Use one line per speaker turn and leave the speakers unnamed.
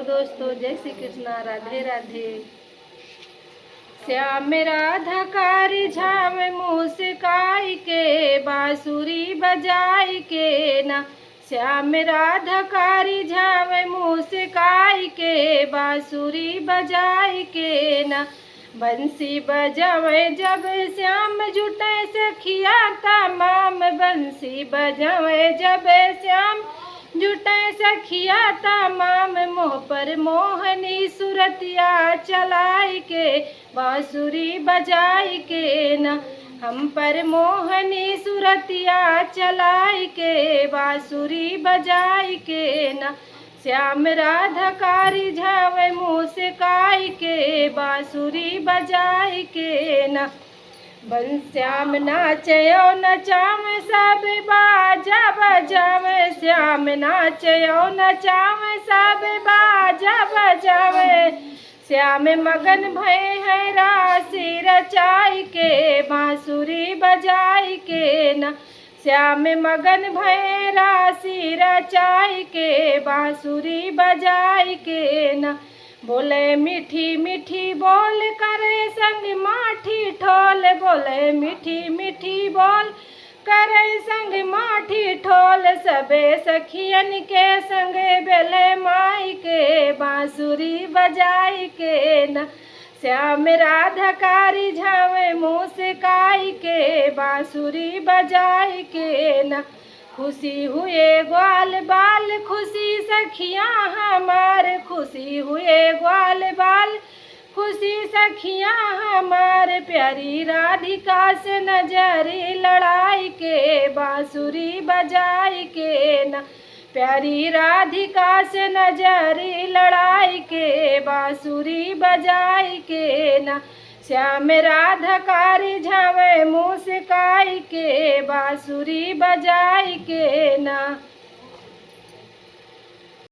दोस्तों, जय श्री कृष्णा, राधे राधे। श्याम राधा कारी झाम मुस्काई के बांसुरी बजाई के ना। श्याम राधा कारी झाम मुस्काई के बांसुरी बजाई के ना। बंसी बजावे जब श्याम जुटे सखिया तमाम। बंसी बजावे जब श्याम जुटे सखिया तमाम। मोह पर मोहनी सुरतिया चलाई के बांसुरी बजाई के ना। हम पर मोहनी सुरतिया चलाई के बांसुरी बजाई के ना। श्याम राधा कारी झावे मुस्काई के बांसुरी बजाई के ना। श्याम नाचयो नचावे सब बाजा बजावे। श्याम नाचयो नचावे सब बाजा बजावे। श्याम मगन भय है राशि रचाई के बांसुरी बजाई के ना। श्याम मगन भय राशि रचाई के बांसुरी बजाई के ना। बोले मीठी मीठी बोल करे संग माठी ठोल। बोले मीठी मीठी बोल करे संग माठी ठोल। सबे सखियन के संग बेले माई के बांसुरी बजाई के ना। श्याम राधा कारी झावे मुस्काई के बांसुरी बजाई के ना। खुशी हुए ग्वाल बाल खुशी सखियाँ हमार। खुशी हुए ग्वाल बाल खुशी सखियाँ हमार। प्यारी राधिका से नजरी लड़ाई के बांसुरी बजाई के ना। प्यारी राधिका से नजरी लड़ाई के बांसुरी बजाई के ना। श्याम राधा कारी झावे मुस्काई के बांसुरी बजाई के ना।